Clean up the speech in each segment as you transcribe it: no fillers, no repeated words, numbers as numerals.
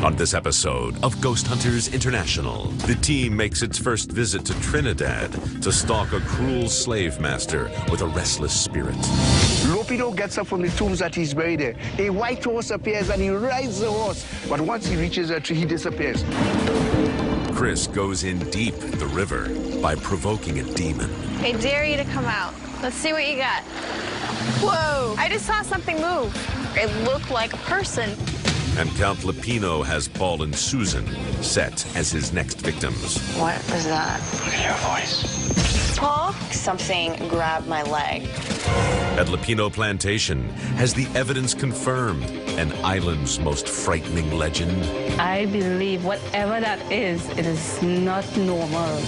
On this episode of Ghost Hunters International, the team makes its first visit to Trinidad to stalk a cruel slave master with a restless spirit. Lupino gets up from the tombs that he's buried there. A white horse appears and he rides the horse. But once he reaches a tree, he disappears. Chris goes in deep the river by provoking a demon. I dare you to come out. Let's see what you got. Whoa! I just saw something move. It looked like a person. And Count Lupino has Paul and Susan set as his next victims. What was that? Look at your voice. Paul? Something grabbed my leg. At Lupino Plantation, has the evidence confirmed an island's most frightening legend? I believe whatever that is, it is not normal.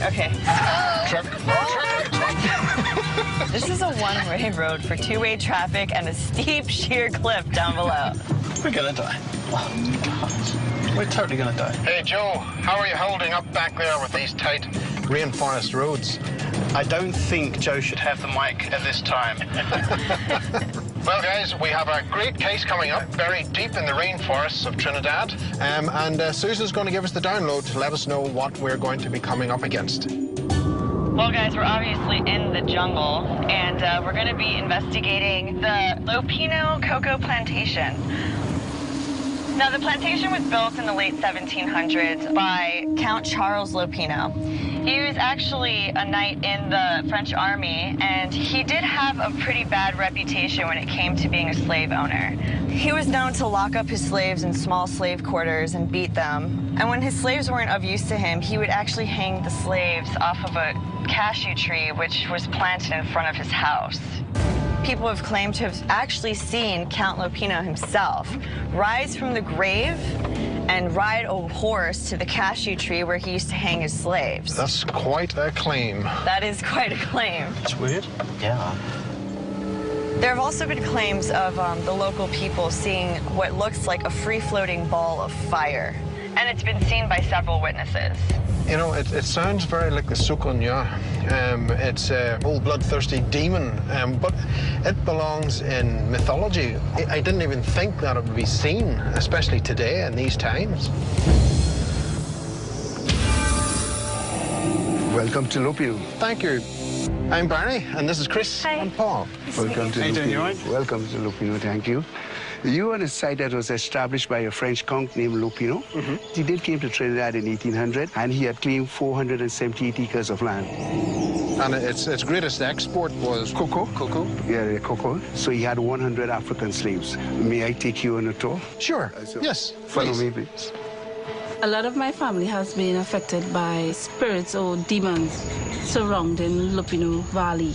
Okay. This is a one-way road for two-way traffic and a steep, sheer cliff down below. We're gonna die. We're totally gonna die. Hey, Joe, how are you holding up back there with these tight rainforest roads? I don't think Joe should have the mic at this time. Well, guys, we have a great case coming up, buried deep in the rainforests of Trinidad. And Susan's going to give us the download to let us know what we're going to be coming up against. Well, guys, we're obviously in the jungle, and we're going to be investigating the Lupino cocoa plantation. Now, the plantation was built in the late 1700s by Count Charles Lupino. He was actually a knight in the French army, and he did have a pretty bad reputation when it came to being a slave owner. He was known to lock up his slaves in small slave quarters and beat them. And when his slaves weren't of use to him, he would actually hang the slaves off of a cashew tree, which was planted in front of his house. People have claimed to have actually seen Count Lupino himself rise from the grave and ride a horse to the cashew tree where he used to hang his slaves. That's quite a claim. That is quite a claim. It's weird. Yeah. There have also been claims of the local people seeing what looks like a free-floating ball of fire. And it's been seen by several witnesses. You know, it sounds very like the Sukunya. It's an old bloodthirsty demon, but it belongs in mythology. I didn't even think that it would be seen, especially today in these times. Welcome to Lupino. Thank you. I'm Barney, and this is Chris. Hi. And Paul. Welcome to How you doing, you all right? Welcome to Lupino, thank you. You are on a site that was established by a French conk named Lupino. He did came to Trinidad in 1800, and he had claimed 478 acres of land. And its greatest export was cocoa. Cocoa. Yeah, cocoa. So he had 100 African slaves. May I take you on a tour? Sure. Yes. Follow Please. me, please. A lot of my family has been affected by spirits or demons surrounding Lupino Valley.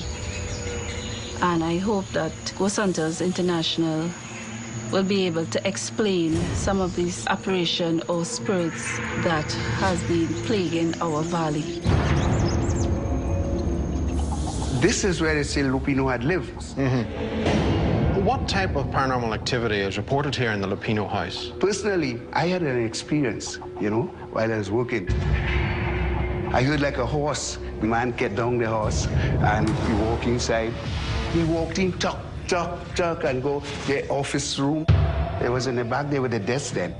And I hope that Ghost Hunters International will be able to explain some of these apparitions or spirits that has been plaguing our valley. This is where they say Lupino had lived. What type of paranormal activity is reported here in the Lupino house? Personally, I had an experience, while I was working. I heard like a horse. The man get down the horse and we walk inside. He walked in, tuck, and go the office room. There was in the back there with a desk then.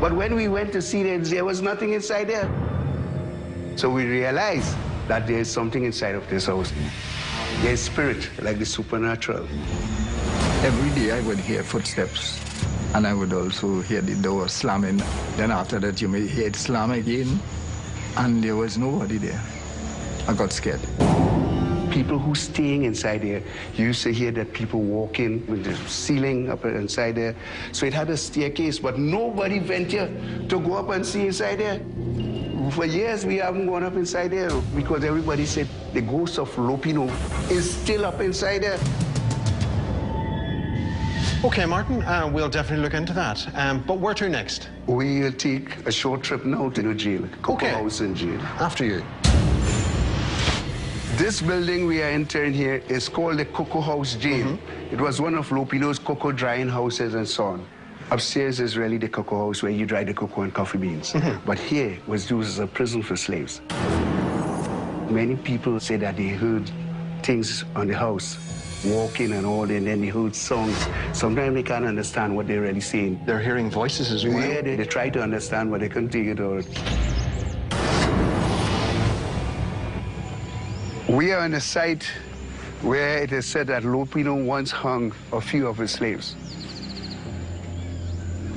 But when we went to see there was nothing inside there. So we realized that there's something inside of this house. There's spirit, like the supernatural. Every day I would hear footsteps, and I would also hear the door slamming. Then after that, you may hear it slam again, and there was nobody there. I got scared. People who staying inside there, you used to hear that people walking with the ceiling up inside there. So it had a staircase, but nobody ventured to go up and see inside there. For years, we haven't gone up inside there because everybody said the ghost of Lupino is still up inside there. Okay, Martin, we'll definitely look into that. But where to next? We'll take a short trip now to the jail, Cocoa House in jail. After you. This building we are entering here is called the Cocoa House Jail. It was one of Lupino's cocoa drying houses and so on. Upstairs is really the cocoa house where you dry the cocoa and coffee beans. But here was used as a prison for slaves. Many people say that they heard things on the house, walking and all, and then they heard songs. Sometimes they can't understand what they're really saying. They're hearing voices as well. Yeah, they try to understand, but they couldn't take it out. We are on a site where it is said that Lupino once hung a few of his slaves.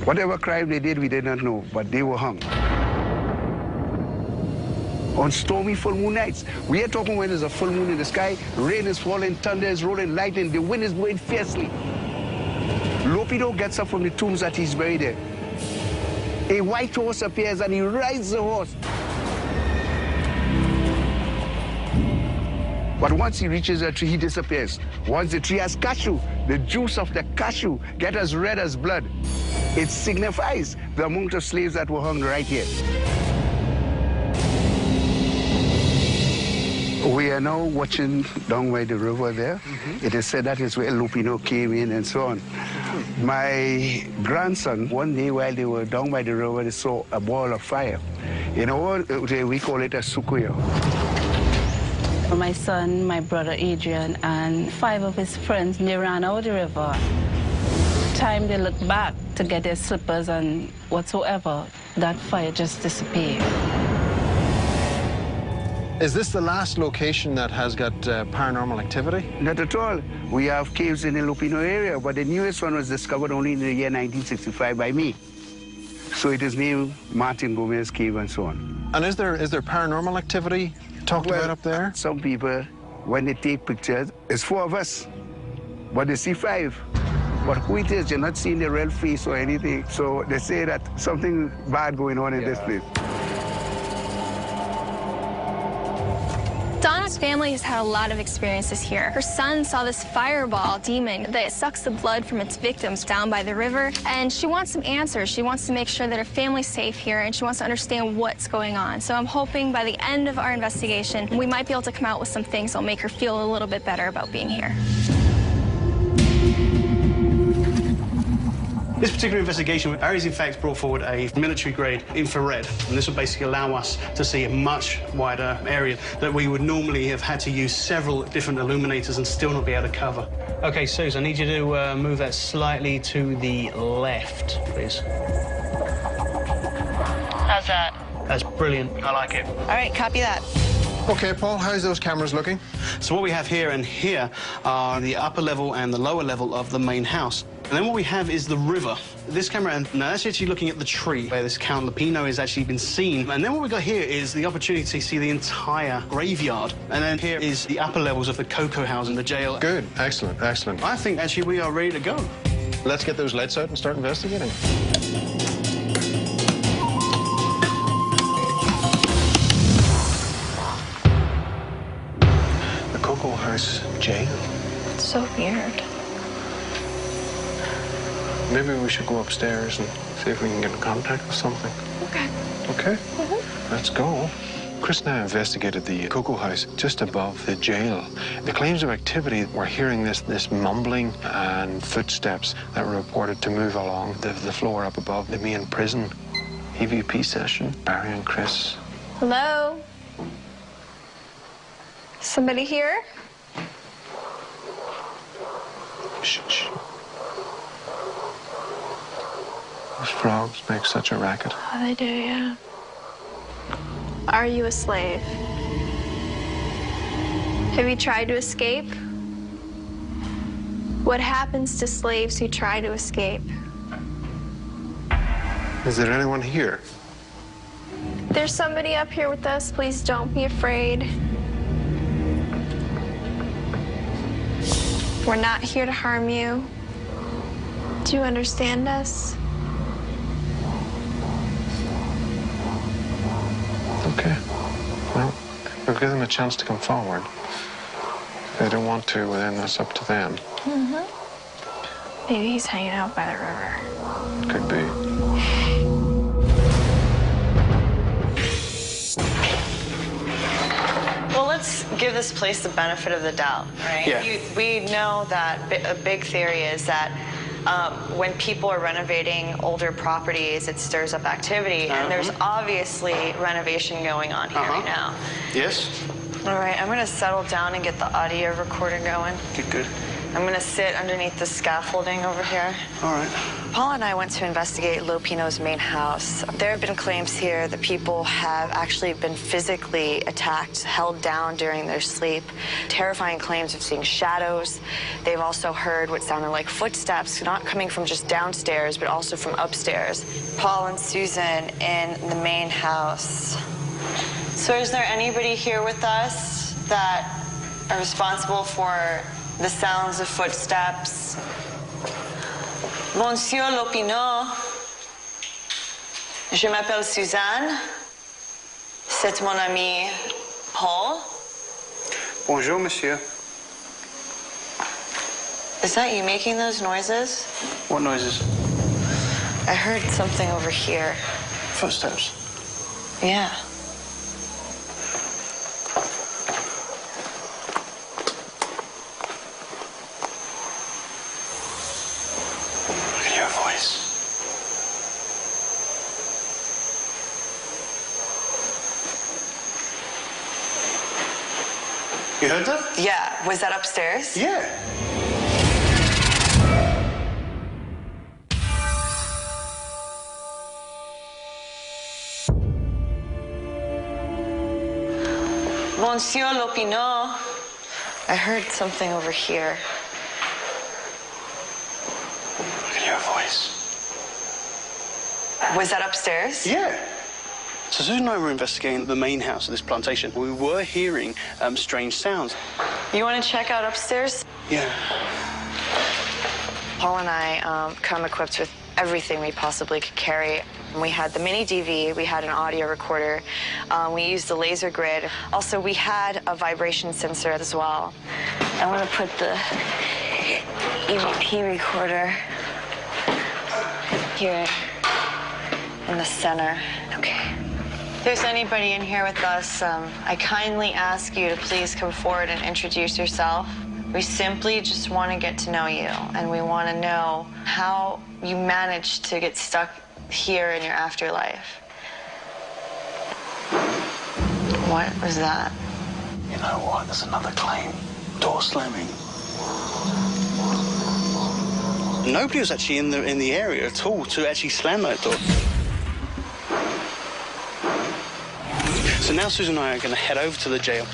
Whatever crime they did, we did not know, but they were hung. On stormy full moon nights, we are talking when there's a full moon in the sky, rain is falling, thunder is rolling, lightning, the wind is blowing fiercely. Lupino gets up from the tombs that he's buried in. A white horse appears and he rides the horse. But once he reaches a tree, he disappears. Once the tree has cashew, the juice of the cashew gets as red as blood. It signifies the amount of slaves that were hung right here. We are now watching down by the river there. It is said that is where Lupino came in and so on. My grandson, one day while they were down by the river, they saw a ball of fire. You know, we call it a sukuya. My son, my brother Adrian, and 5 of his friends, they ran out the river. Time they looked back to get their slippers and whatsoever, that fire just disappeared. Is this the last location that has got paranormal activity? Not at all. We have caves in the Lupino area, but the newest one was discovered only in the year 1965 by me. So it is named Martin Gomez Cave and so on. And is there paranormal activity talked about up there? Some people, when they take pictures, it's 4 of us, but they see 5. But who it is, you're not seeing the real face or anything. So they say that something bad going on in this place. Donna's family has had a lot of experiences here. Her son saw this fireball demon that sucks the blood from its victims down by the river, and she wants some answers. She wants to make sure that her family's safe here, and she wants to understand what's going on. So I'm hoping by the end of our investigation, we might be able to come out with some things that'll make her feel a little bit better about being here. This particular investigation, Barry's in fact brought forward a military-grade infrared, and this will basically allow us to see a much wider area that we would normally have had to use several different illuminators and still not be able to cover. Okay, Suze, I need you to move that slightly to the left, please. How's that? That's brilliant. I like it. All right, copy that. Okay, Paul, how's those cameras looking? So what we have here and here are the upper level and the lower level of the main house. And then what we have is the river. This camera, and now that's actually looking at the tree where this Count Lupino has actually been seen. And then what we've got here is the opportunity to see the entire graveyard. And then here is the upper levels of the cocoa house and the jail. Good, excellent, excellent. I think actually we are ready to go. Let's get those lights out and start investigating. The Cocoa House jail. It's so weird. Maybe we should go upstairs and see if we can get in contact with something. Okay. Okay? Let's go. Chris and I investigated the Cocoa House just above the jail. The claims of activity, we're hearing this mumbling and footsteps that were reported to move along the floor up above the main prison. EVP session, Barry and Chris. Hello? Somebody here? Shh, shh. Those frogs make such a racket. Oh, they do, yeah. Are you a slave? Have you tried to escape? What happens to slaves who try to escape? Is there anyone here? There's somebody up here with us. Please don't be afraid. We're not here to harm you. Do you understand us? I'll give them a chance to come forward. If they don't want to, well, then that's up to them. Maybe he's hanging out by the river. Could be. Well, let's give this place the benefit of the doubt, right? Yeah. We know that a big theory is that when people are renovating older properties, it stirs up activity, and there's obviously renovation going on here right now. Yes. All right, I'm going to settle down and get the audio recorder going. Good. I'm going to sit underneath the scaffolding over here. All right. Paul and I went to investigate Lopino's main house. There have been claims here that people have actually been physically attacked, held down during their sleep. Terrifying claims of seeing shadows. They've also heard what sounded like footsteps, not coming from just downstairs, but also from upstairs. Paul and Susan in the main house. So is there anybody here with us that are responsible for the sounds of footsteps? Monsieur Lopino, je m'appelle Suzanne. C'est mon ami Paul. Bonjour, monsieur. Is that you making those noises? What noises? I heard something over here. Footsteps. Yeah. You heard that? Yeah. Was that upstairs? Yeah. Monsieur Lopino. I heard something over here. I can hear a voice. Was that upstairs? Yeah. So Susan and I were investigating the main house of this plantation. We were hearing strange sounds. You want to check out upstairs? Yeah. Paul and I come equipped with everything we possibly could carry. We had the mini DV, we had an audio recorder, we used the laser grid. Also, we had a vibration sensor as well. I want to put the EVP recorder here in the center. Okay. If there's anybody in here with us, I kindly ask you to please come forward and introduce yourself. We simply just want to get to know you, and we want to know how you managed to get stuck here in your afterlife. What was that? You know what? There's another claim. Door slamming. Nobody was actually in the area at all to actually slam that door. So now Susan and I are going to head over to the jail.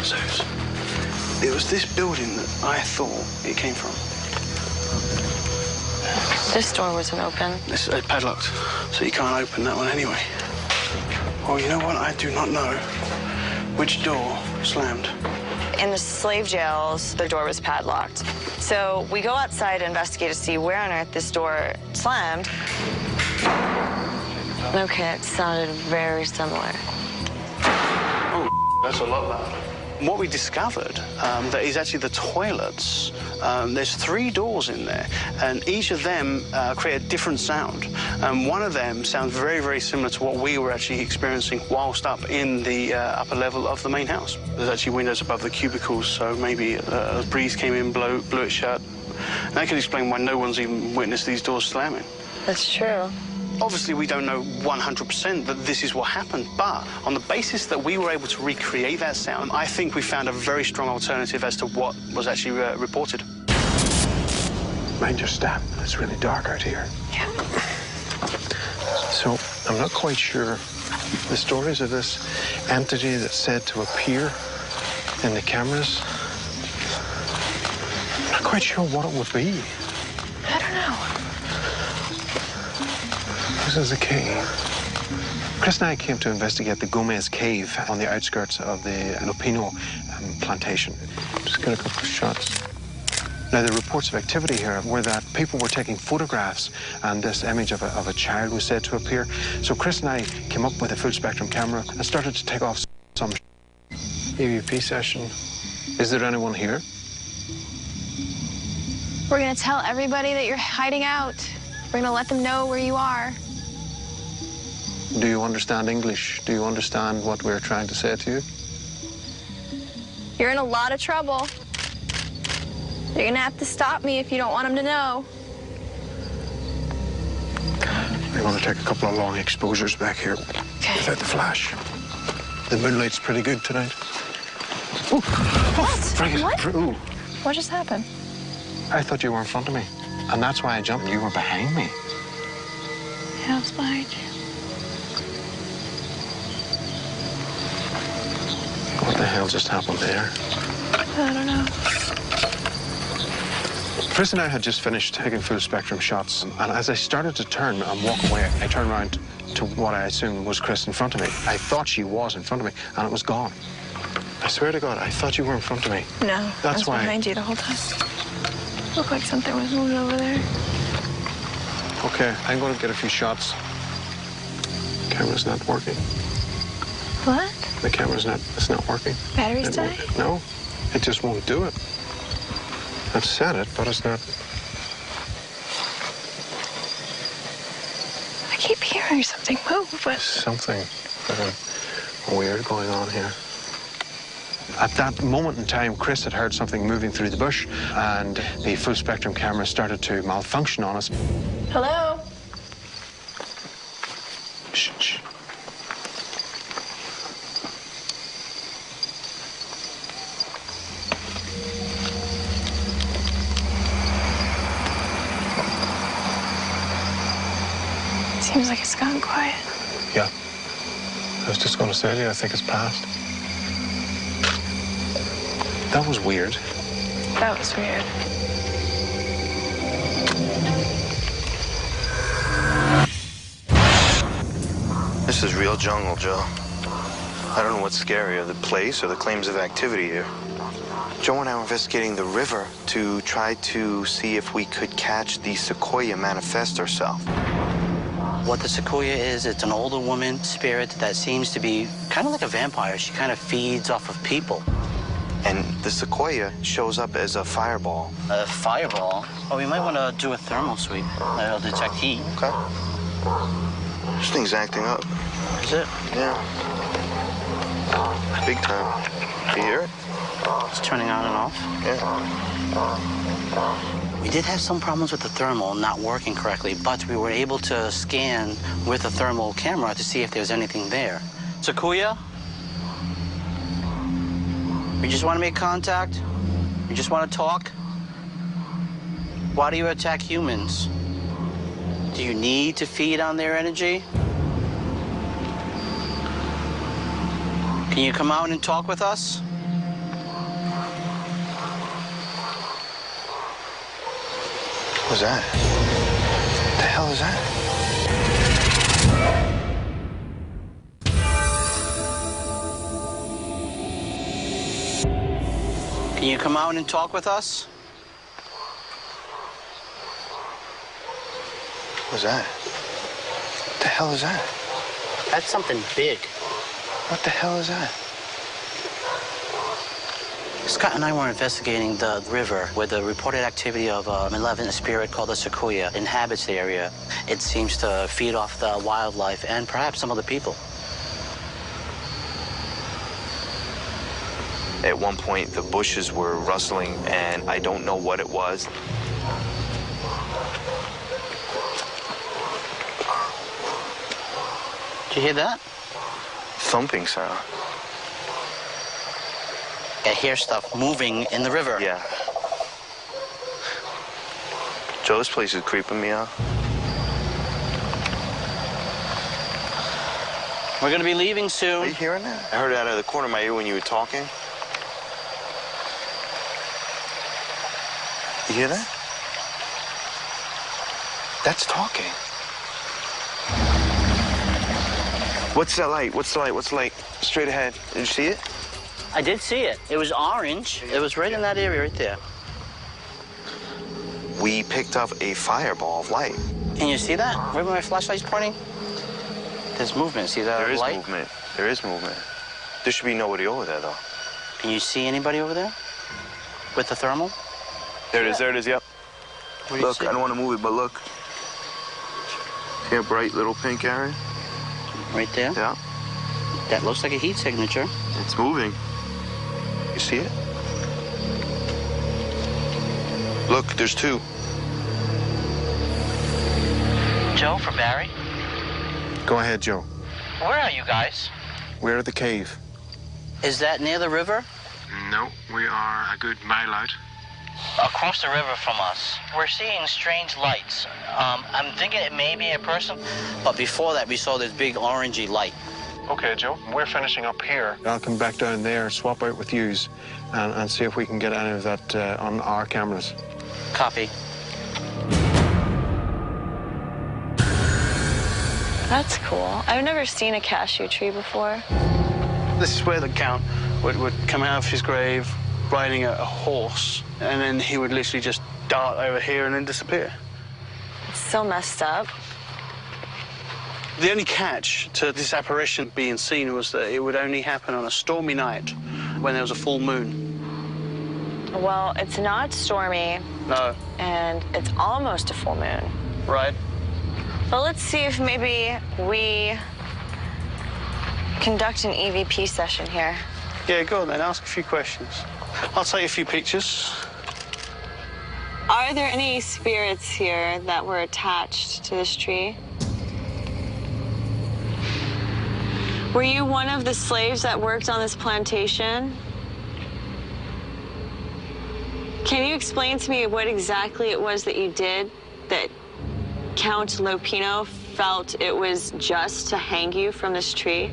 Suze, it was this building that I thought it came from. This door wasn't open. It's padlocked, so you can't open that one anyway. Well, you know what? I do not know which door slammed. In the slave jails, the door was padlocked. So we go outside to investigate to see where on earth this door slammed. Okay, it sounded very similar. Oh, that's a lot louder. What we discovered that is actually the toilets. There's 3 doors in there, and each of them create a different sound. One of them sounds very, very similar to what we were actually experiencing whilst up in the upper level of the main house. There's actually windows above the cubicles, so maybe a breeze came in, blew it shut. And that could explain why no one's even witnessed these doors slamming. That's true. Obviously, we don't know 100% that this is what happened, but on the basis that we were able to recreate that sound, I think we found a very strong alternative as to what was actually reported. Mind your step. It's really dark out here. Yeah. So, I'm not quite sure the stories of this entity that's said to appear in the cameras. I'm not quite sure what it would be. I don't know. This is a cave. Chris and I came to investigate the Gomez Cave on the outskirts of the Lopino plantation. Just get a couple of shots. Now, the reports of activity here were that people were taking photographs, and this image of a child was said to appear. So Chris and I came up with a full-spectrum camera and started to take off some EVP session. Is there anyone here? We're gonna tell everybody that you're hiding out. We're gonna let them know where you are. Do you understand English? Do you understand what we're trying to say to you? You're in a lot of trouble. You're gonna have to stop me if you don't want them to know. I'm going to take a couple of long exposures back here without the flash. The moonlight's pretty good tonight. Ooh. What? Ooh. What just happened? I thought you were in front of me, and that's why I jumped. You were behind me. Yeah, I was behind you. What the hell just happened there? I don't know. Chris and I had just finished taking full spectrum shots, and as I started to turn and walk away, I turned around to what I assumed was Chris in front of me. I thought she was in front of me, and it was gone. I swear to God, I thought you were in front of me. No, That's I was why. behind you the whole time. Looked like something was moving over there. Okay, I'm going to get a few shots. Camera's not working. What? The camera's it's not working. Batteries die? No, it just won't do it. I've set it, but it's not. I keep hearing something move, but... Something weird going on here. At that moment in time, Chris had heard something moving through the bush, and the full spectrum camera started to malfunction on us. Hello? Shh, shh. Seems like it's gotten quiet. Yeah. I was just going to say to you, I think it's passed. That was weird. That was weird. This is real jungle, Joe. I don't know what's scarier, the place or the claims of activity here. Joe and I were investigating the river to try to see if we could catch the sequoia manifest herself. What the sequoia is, it's an older woman spirit that seems to be kind of like a vampire. She kind of feeds off of people. And the sequoia shows up as a fireball. A fireball? Well, we might want to do a thermal sweep. That'll detect heat. Okay. This thing's acting up. Is it? Yeah. Big time. Do you hear it? It's turning on and off? Yeah. We did have some problems with the thermal not working correctly, but we were able to scan with a thermal camera to see if there's anything there. Sequoia? We just want to make contact? We just want to talk? Why do you attack humans? Do you need to feed on their energy? Can you come out and talk with us? What was that? What the hell is that? Can you come out and talk with us? What was that? What the hell is that? That's something big. What the hell is that? Scott and I were investigating the river where the reported activity of a malevolent spirit called the sequoia inhabits the area. It seems to feed off the wildlife and perhaps some of the people. At one point, the bushes were rustling, and I don't know what it was. Did you hear that? Thumping sound. I hear stuff moving in the river. Yeah. Joe, this place is creeping me out. We're going to be leaving soon. Are you hearing that? I heard it out of the corner of my ear when you were talking. You hear that? That's talking. What's that light? What's the light? What's the light? Straight ahead. Did you see it? I did see it. It was orange. It was right in that area right there. we picked up a fireball of light. Can you see that? Right where my flashlight's pointing? There's movement. See that There is light? movement. There is movement. There should be nobody over there, though. Can you see anybody over there? With the thermal? There it is, yep. What do you Look, see? I don't want to move it, but look. See a bright little pink area? Right there? Yeah. That looks like a heat signature. It's moving. You see it? Look, there's two. Joe, for Barry? Go ahead, Joe. Where are you guys? We're at the cave. Is that near the river? No, we are a good mile out. Across the river from us. We're seeing strange lights. I'm thinking it may be a person, but before that we saw this big orangey light. Okay, Joe. We're finishing up here. I'll come back down there, swap out with yous, and see if we can get any of that on our cameras. Copy. That's cool. I've never seen a cashew tree before. This is where the Count would come out of his grave riding a horse, and then he would literally just dart over here and then disappear. It's so messed up. The only catch to this apparition being seen was that it would only happen on a stormy night when there was a full moon. Well, it's not stormy, No, and it's almost a full moon. right? Well, let's see if maybe we conduct an EVP session here. Yeah, go on then, ask a few questions. I'll take a few pictures. Are there any spirits here that were attached to this tree? Were you one of the slaves that worked on this plantation? Can you explain to me what exactly it was that you did that Count Lopino felt it was just to hang you from this tree?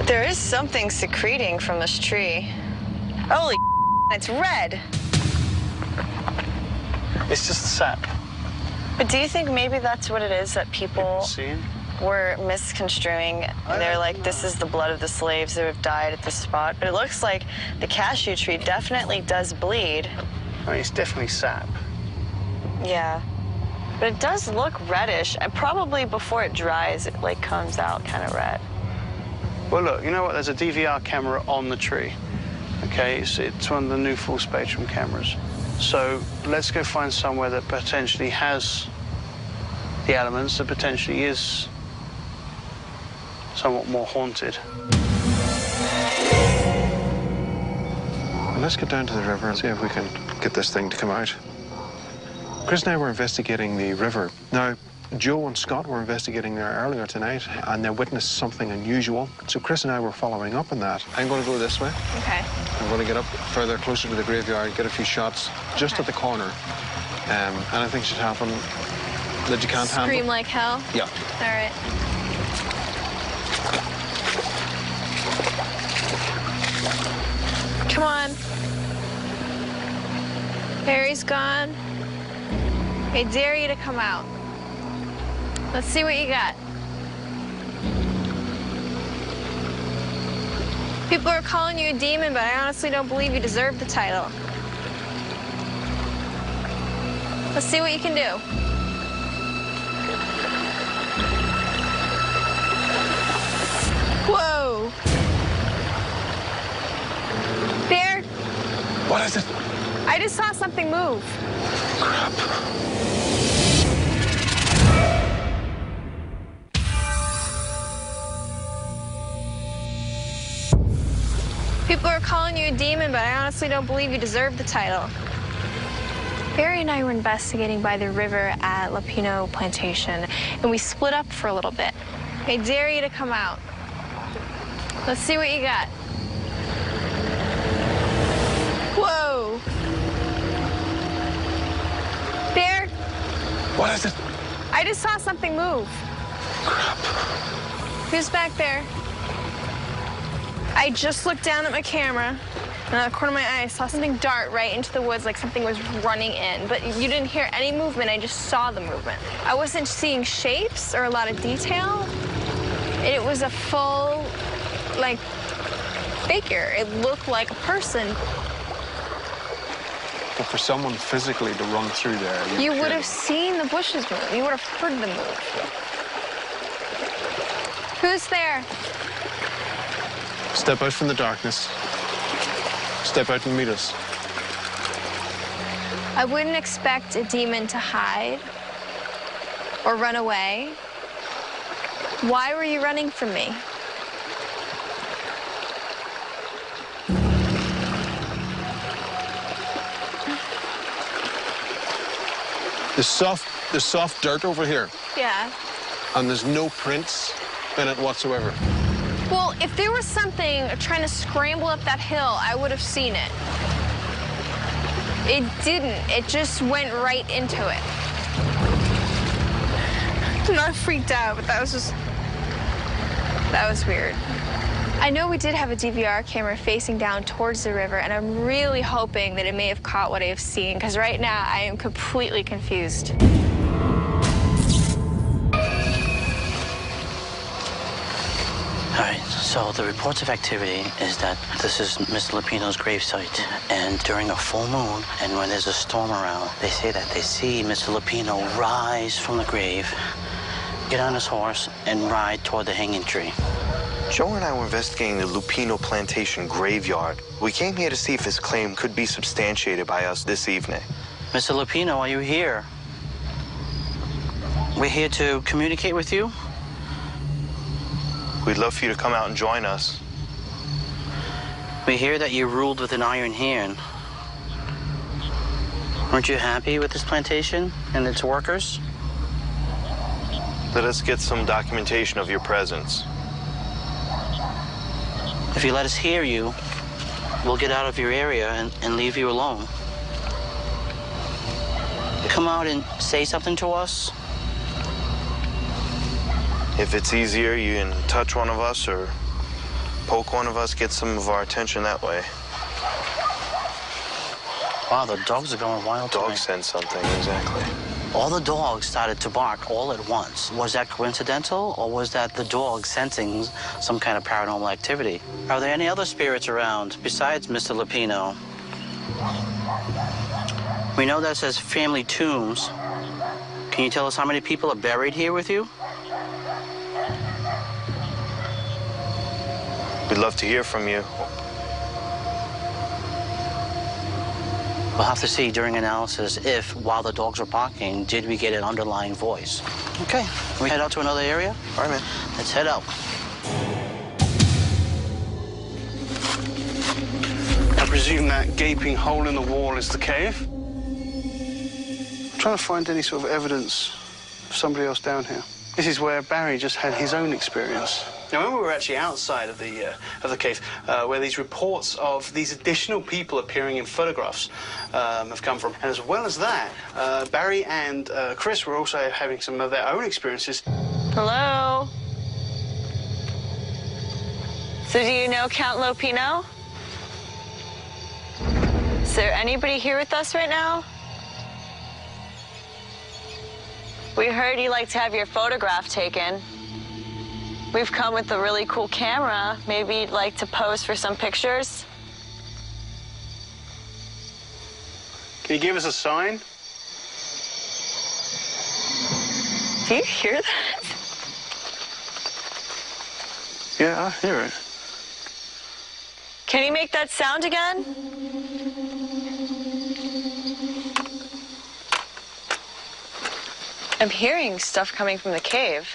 There is something secreting from this tree. Holy it's red. It's just the sap. But do you think maybe that's what it is that people See? were misconstruing? And they're like, this is the blood of the slaves that have died at this spot. But it looks like the cashew tree definitely does bleed. I mean, it's definitely sap. Yeah. But it does look reddish. And probably before it dries, it like comes out kind of red. Well, look, you know what? There's a DVR camera on the tree. Okay, it's one of the new full spectrum cameras. So let's go find somewhere that potentially has the elements, that potentially is somewhat more haunted. Well, let's get down to the river and see if we can get this thing to come out. Chris and I were investigating the river. Now, Joe and Scott were investigating there earlier tonight, and they witnessed something unusual. So Chris and I were following up on that. I'm going to go this way. Okay. I'm going to get up further, closer to the graveyard, get a few shots just at the corner. Anything should happen that you can't handle. Scream like hell? Yeah. All right. Come on. Harry's gone. I dare you to come out. Let's see what you got. People are calling you a demon, but I honestly don't believe you deserve the title. Let's see what you can do. Whoa. There. What is it? I just saw something move. Crap. People are calling you a demon, but I honestly don't believe you deserve the title. Barry and I were investigating by the river at Lopino Plantation, and we split up for a little bit. I dare you to come out. Let's see what you got. Whoa. There. What is it? I just saw something move. Crap. Who's back there? I just looked down at my camera, and out of the corner of my eye, I saw something dart right into the woods like something was running in. But you didn't hear any movement, I just saw the movement. I wasn't seeing shapes or a lot of detail. It was a full like, figure. It looked like a person. But for someone physically to run through there, You would have seen the bushes move. You would have heard them move. Who's there? Step out from the darkness. Step out and meet us. I wouldn't expect a demon to hide or run away. Why were you running from me? There's soft dirt over here, Yeah. and there's no prints in it whatsoever. Well, if there was something trying to scramble up that hill, I would have seen it. It didn't. It just went right into it. I'm not freaked out, but that was weird. I know we did have a DVR camera facing down towards the river, and I'm really hoping that it may have caught what I have seen, because right now I am completely confused. All right, so the reports of activity is that this is Mr. Lupino's gravesite, and during a full moon and when there's a storm around, they say that they see Mr. Lupino rise from the grave, get on his horse, and ride toward the hanging tree. Joe and I were investigating the Lupino Plantation graveyard. We came here to see if his claim could be substantiated by us this evening. Mr. Lupino, are you here? We're here to communicate with you. We'd love for you to come out and join us. We hear that you ruled with an iron hand. Aren't you happy with this plantation and its workers? Let us get some documentation of your presence. If you let us hear you, we'll get out of your area and leave you alone. Come out and say something to us. If it's easier, you can touch one of us or poke one of us, get some of our attention that way. Wow, the dogs are going wild tonight. Dogs sense something, exactly. All the dogs started to bark all at once. Was that coincidental, or was that the dogs sensing some kind of paranormal activity? Are there any other spirits around besides Mr. Lupino? We know that says family tombs. Can you tell us how many people are buried here with you? We'd love to hear from you. We'll have to see during analysis if, while the dogs were barking, did we get an underlying voice. Okay, can we head out to another area? All right, man. Let's head out. I presume that gaping hole in the wall is the cave. I'm trying to find any sort of evidence of somebody else down here. This is where Barry just had his own experience. Now, when we were actually outside of the cave, where these reports of these additional people appearing in photographs have come from, and as well as that, Barry and Chris were also having some of their own experiences. Hello? So do you know Count Lupino? Is there anybody here with us right now? We heard you like to have your photograph taken. We've come with a really cool camera. Maybe you'd like to pose for some pictures? Can you give us a sign? Do you hear that? Yeah, I hear it. Can you make that sound again? I'm hearing stuff coming from the cave.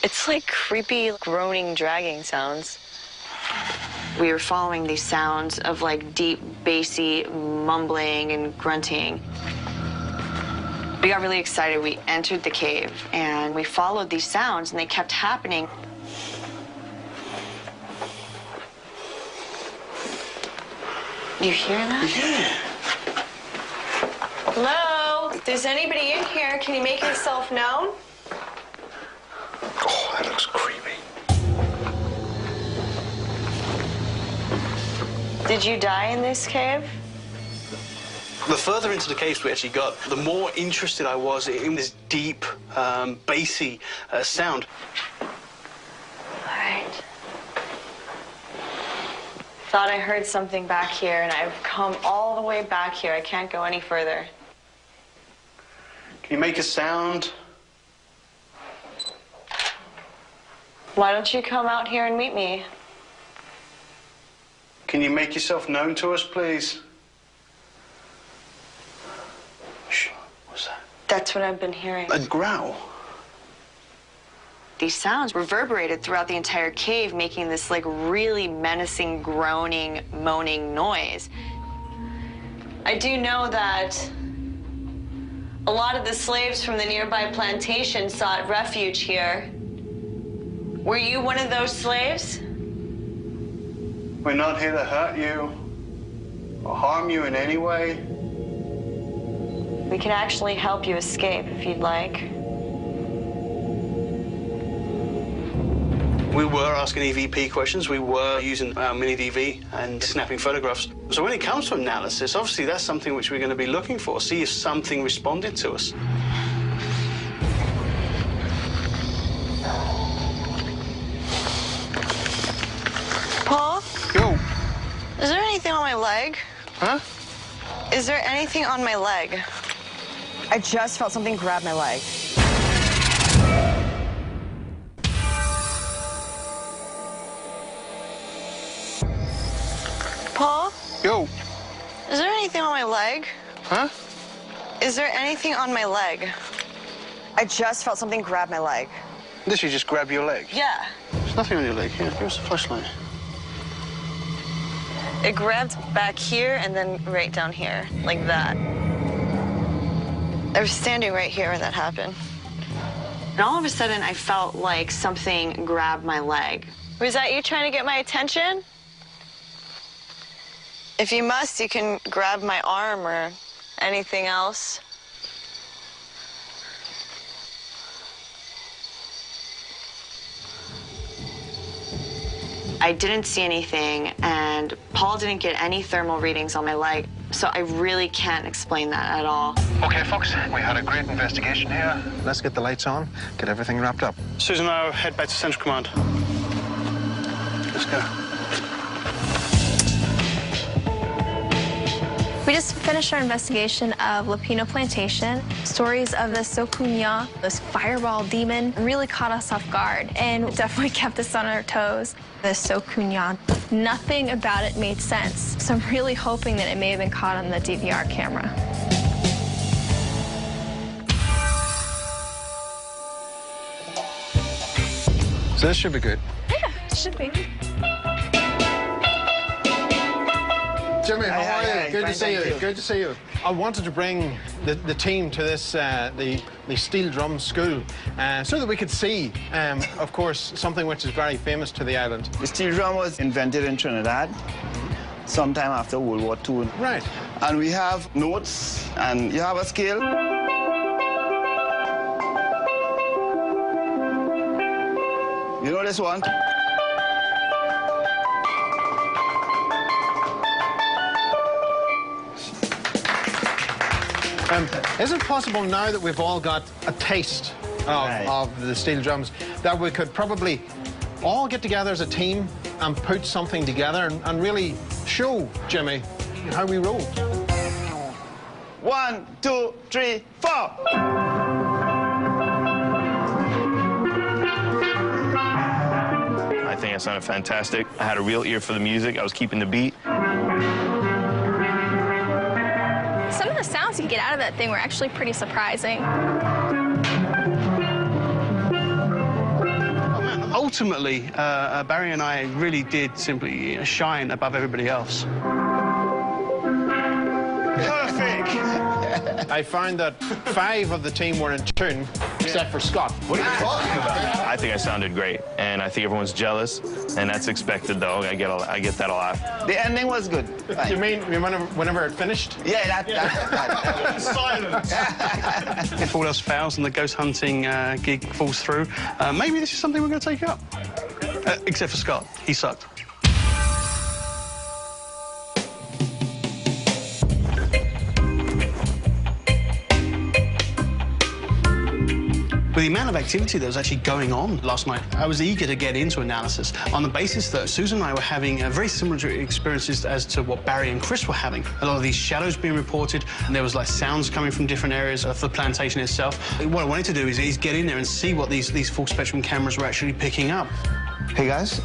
It's like creepy, groaning, dragging sounds. We were following these sounds of like deep, bassy mumbling and grunting. We got really excited. We entered the cave and we followed these sounds and they kept happening. You hear that? Yeah. Hello? If there's anybody in here, can you make yourself known? Oh, that looks creepy. Did you die in this cave? The further into the caves we actually got, the more interested I was in this deep, bassy sound. All right. thought I heard something back here, and I've come all the way back here. I can't go any further. Can you make a sound? Why don't you come out here and meet me? Can you make yourself known to us, please? Shh, what's that? That's what I've been hearing. A growl? These sounds reverberated throughout the entire cave, making this, like, really menacing, groaning, moaning noise. I do know that a lot of the slaves from the nearby plantation sought refuge here. Were you one of those slaves? We're not here to hurt you or harm you in any way. We can actually help you escape if you'd like. We were asking EVP questions. We were using our mini DV and snapping photographs. So when it comes to analysis, obviously that's something which we're going to be looking for, see if something responded to us. Paul? Yo. Is there anything on my leg? Huh? Is there anything on my leg? I just felt something grab my leg. Paul? Yo. Is there anything on my leg? Huh? Is there anything on my leg? I just felt something grab my leg. This you just grab your leg? Yeah. There's nothing on your leg. Here, give us a flashlight. It grabbed back here and then right down here, like that. I was standing right here when that happened. And all of a sudden, I felt like something grabbed my leg. Was that you trying to get my attention? If you must, you can grab my arm or anything else. I didn't see anything, and Paul didn't get any thermal readings on my leg, so I really can't explain that at all. Okay, folks, we had a great investigation here. Let's get the lights on, get everything wrapped up. Susan and I will head back to Central Command. Let's go. We just finished our investigation of Lupino Plantation. Stories of the Sokunya, this fireball demon, really caught us off guard and definitely kept us on our toes. The Sokunya, nothing about it made sense. So I'm really hoping that it may have been caught on the DVR camera. So this should be good. Yeah, it should be. Jimmy, how are you? Good to see you. Thank you. Good to see you. I wanted to bring the team to this, the steel drum school, so that we could see, of course, something which is very famous to the island. The steel drum was invented in Trinidad sometime after World War II. Right. And we have notes, and you have a scale. You know this one? Is it possible now that we've all got a taste of the steel drums that we could probably all get together as a team and put something together and really show Jimmy how we roll? 1, 2, 3, 4. I think it sounded fantastic. I had a real ear for the music. I was keeping the beat. Some of the sounds you get out of that thing were actually pretty surprising. Ultimately, Barry and I really did simply shine above everybody else. Perfect. I found that 5 of the team were in tune, except for Scott. What are you talking about? I think I sounded great, and I think everyone's jealous, and that's expected, though. I get that a lot. The ending was good. You mean whenever it finished? Yeah, that. Silence. If all else fails and the ghost hunting gig falls through, maybe this is something we're going to take up. Except for Scott. He sucked. With the amount of activity that was actually going on last night, I was eager to get into analysis on the basis that Susan and I were having very similar experiences as to what Barry and Chris were having. A lot of these shadows being reported, and there was like sounds coming from different areas of the plantation itself. What I wanted to do is get in there and see what these full spectrum cameras were actually picking up. Hey guys,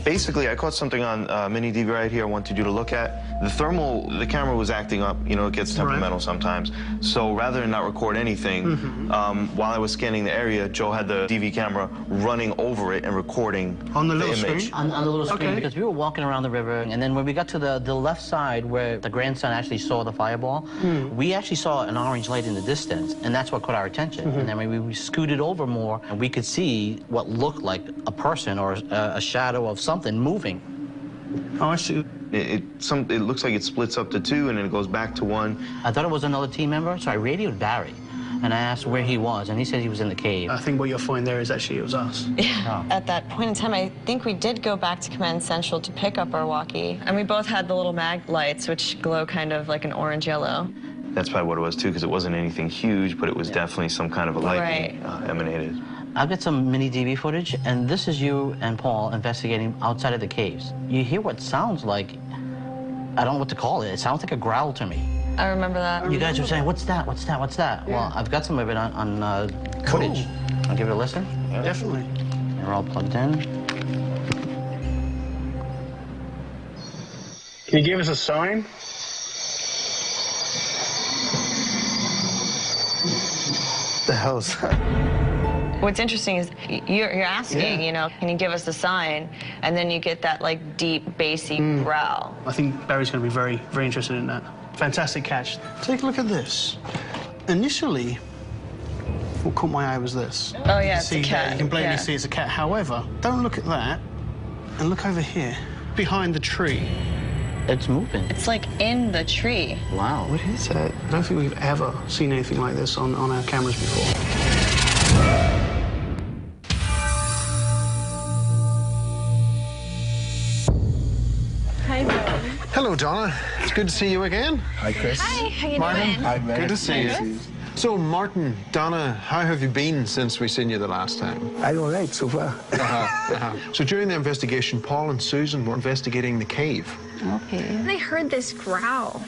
basically I caught something on mini DV right here I wanted you to look at. The camera was acting up, you know, it gets temperamental sometimes. So rather than not record anything, while I was scanning the area, Joe had the DV camera running over it and recording on the little image. screen? On the little screen, because we were walking around the river, and then when we got to the left side where the grandson actually saw the fireball, we actually saw an orange light in the distance, and that's what caught our attention. And then when we scooted over more, and we could see what looked like a person or a shadow of something moving. Oh, I see. It looks like it splits up to two and then it goes back to one. I thought it was another team member, so I radioed Barry. And I asked where he was, and he said he was in the cave. I think what you'll find there is actually it was us. Yeah. Oh. At that point in time, I think we did go back to Command Central to pick up our walkie. And we both had the little mag lights, which glow kind of like an orange-yellow. That's probably what it was, too, because it wasn't anything huge, but it was definitely some kind of a lightning emanated. I've got some mini DV footage, and this is you and Paul investigating outside of the caves. You hear what sounds like, I don't know what to call it. It sounds like a growl to me. I remember that. You guys were saying, what's that, what's that, what's that? Yeah. Well, I've got some of it on footage. Cool. I'll give it a listen. Yeah. Definitely. They're all plugged in. Can you give us a sign? The hell's that? What's interesting is you're asking, you know, can you give us a sign? And then you get that, like, deep, bassy growl. I think Barry's going to be very, very interested in that. Fantastic catch. Take a look at this. Initially, what caught my eye was this. Oh, yeah, it's a cat. You can plainly see it's a cat. However, don't look at that, and look over here, behind the tree. It's moving. It's like in the tree. Wow. What is that? I don't think we've ever seen anything like this on our cameras before. Hi, Bill. Hello, Donna. It's good to see you again. Hi, Chris. Hi, how you Martin. doing? Hi, man. Good to see you. So, Martin, Donna, how have you been since we seen you the last time? I'm all right so far. So during the investigation, Paul and Susan were investigating the cave. Okay. They heard this growl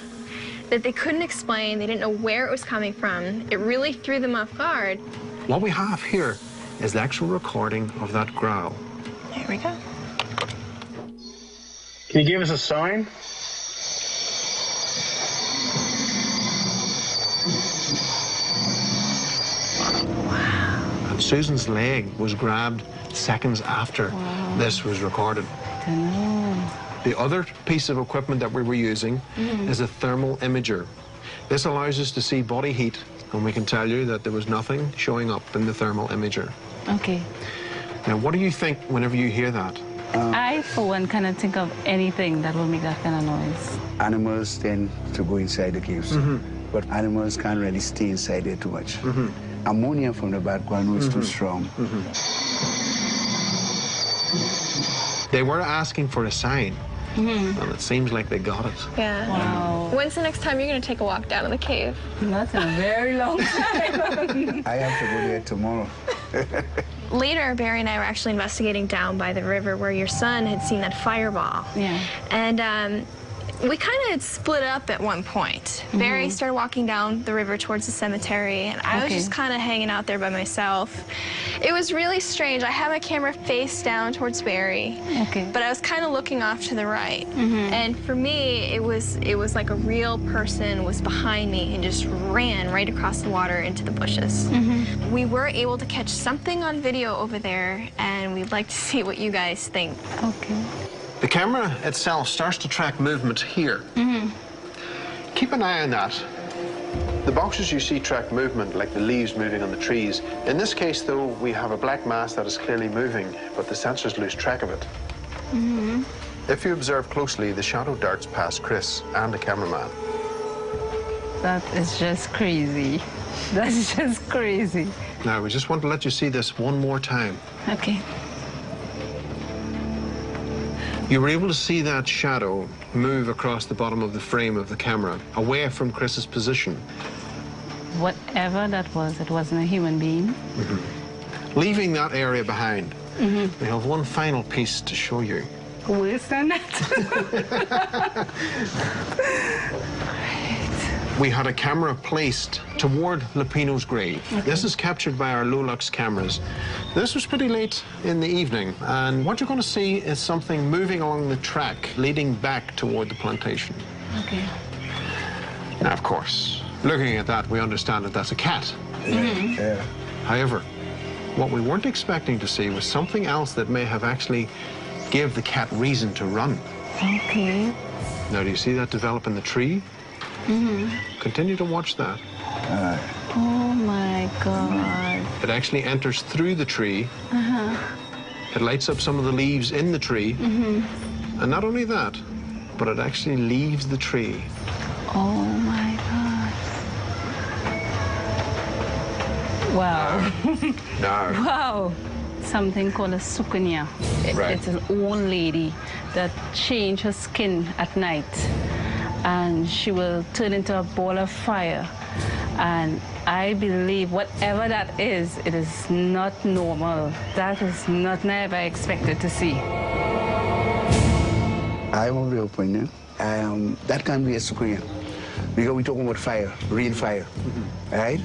that they couldn't explain. They didn't know where it was coming from. It really threw them off guard. What we have here is the actual recording of that growl. Here we go. Can you give us a sign? And Susan's leg was grabbed seconds after this was recorded. The other piece of equipment that we were using is a thermal imager. This allows us to see body heat, and we can tell you that there was nothing showing up in the thermal imager. Okay. Now, what do you think whenever you hear that? I, for one, cannot think of anything that will make that kind of noise. Animals tend to go inside the caves, but animals can't really stay inside there too much. Ammonia from the background was too strong. They were asking for a sign, and it seems like they got it. Yeah. Wow. When's the next time you're going to take a walk down in the cave? That's in a very long time. I have to go there tomorrow. Later, Barry and I were actually investigating down by the river where your son had seen that fireball. Yeah. And we kind of had split up at one point. Barry started walking down the river towards the cemetery, and I was just kind of hanging out there by myself. It was really strange. I had my camera face down towards Barry, but I was kind of looking off to the right. And for me, it was like a real person was behind me and just ran right across the water into the bushes. We were able to catch something on video over there, and we'd like to see what you guys think. Okay. The camera itself starts to track movement here. Keep an eye on that. The boxes you see track movement, like the leaves moving on the trees. In this case, though, we have a black mass that is clearly moving, but the sensors lose track of it. If you observe closely, the shadow darts past Chris and the cameraman. That is just crazy. That's just crazy. Now, we just want to let you see this one more time. Okay. You were able to see that shadow move across the bottom of the frame of the camera, away from Chris's position. whatever that was, it wasn't a human being. Leaving that area behind, we have one final piece to show you. Worse than that. We had a camera placed toward Lupino's grave. This is captured by our low-lux cameras. This was pretty late in the evening, and what you're going to see is something moving along the track leading back toward the plantation. Okay. Now, of course, looking at that, we understand that that's a cat. Yeah. However, what we weren't expecting to see was something else that may have actually gave the cat reason to run. Okay. Now, do you see that develop in the tree? Continue to watch that. Oh my God. It actually enters through the tree. It lights up some of the leaves in the tree. And not only that, but it actually leaves the tree. Oh my God. Wow. No. Wow. Something called a sukunya. Right. It's an old lady that changed her skin at night. And she will turn into a ball of fire. And I believe whatever that is, it is not normal. That is not never expected to see. I'm of the opinion that can be a sukunya. Because we're talking about fire, real fire, right?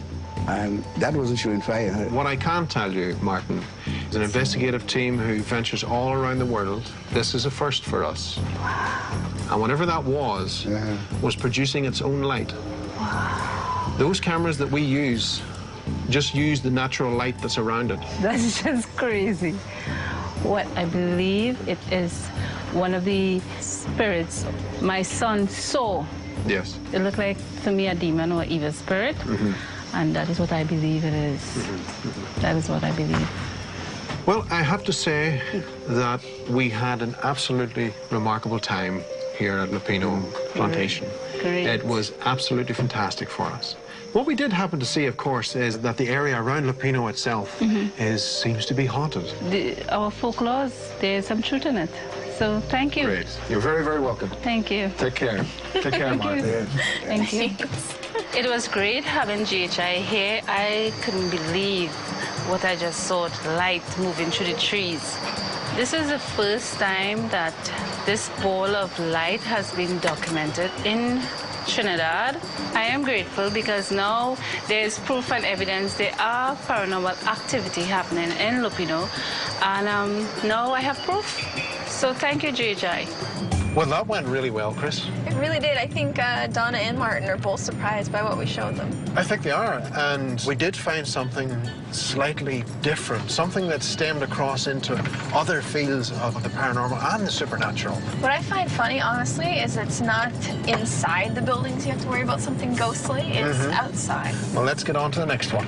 And that wasn't showing fire. What I can tell you, Martin, is an investigative team who ventures all around the world. This is a first for us. And whatever that was producing its own light. Those cameras that we use just use the natural light that's around it. That's just crazy. What I believe it is one of the spirits my son saw. Yes. It looked like to me a demon or evil spirit. And that is what I believe it is. That is what I believe. Well, I have to say that we had an absolutely remarkable time here at Lupino Plantation. Great. It was absolutely fantastic for us. What we did happen to see, of course, is that the area around Lupino itself seems to be haunted. Our folklore, there's some truth in it. So thank you. Great. You're very, very welcome. Thank you. Take care. Take care, Martin. Thank you. It was great having GHI here. I couldn't believe what I just saw, the light moving through the trees. This is the first time that this ball of light has been documented in Trinidad. I am grateful because now there's proof and evidence there are paranormal activity happening in Lupino, and now I have proof. So thank you, GHI. Well, that went really well, Chris. It really did. I think Donna and Martin are both surprised by what we showed them. I think they are, and we did find something slightly different, something that stemmed across into other fields of the paranormal and the supernatural. What I find funny, honestly, is it's not inside the buildings you have to worry about something ghostly. It's outside. Well, let's get on to the next one.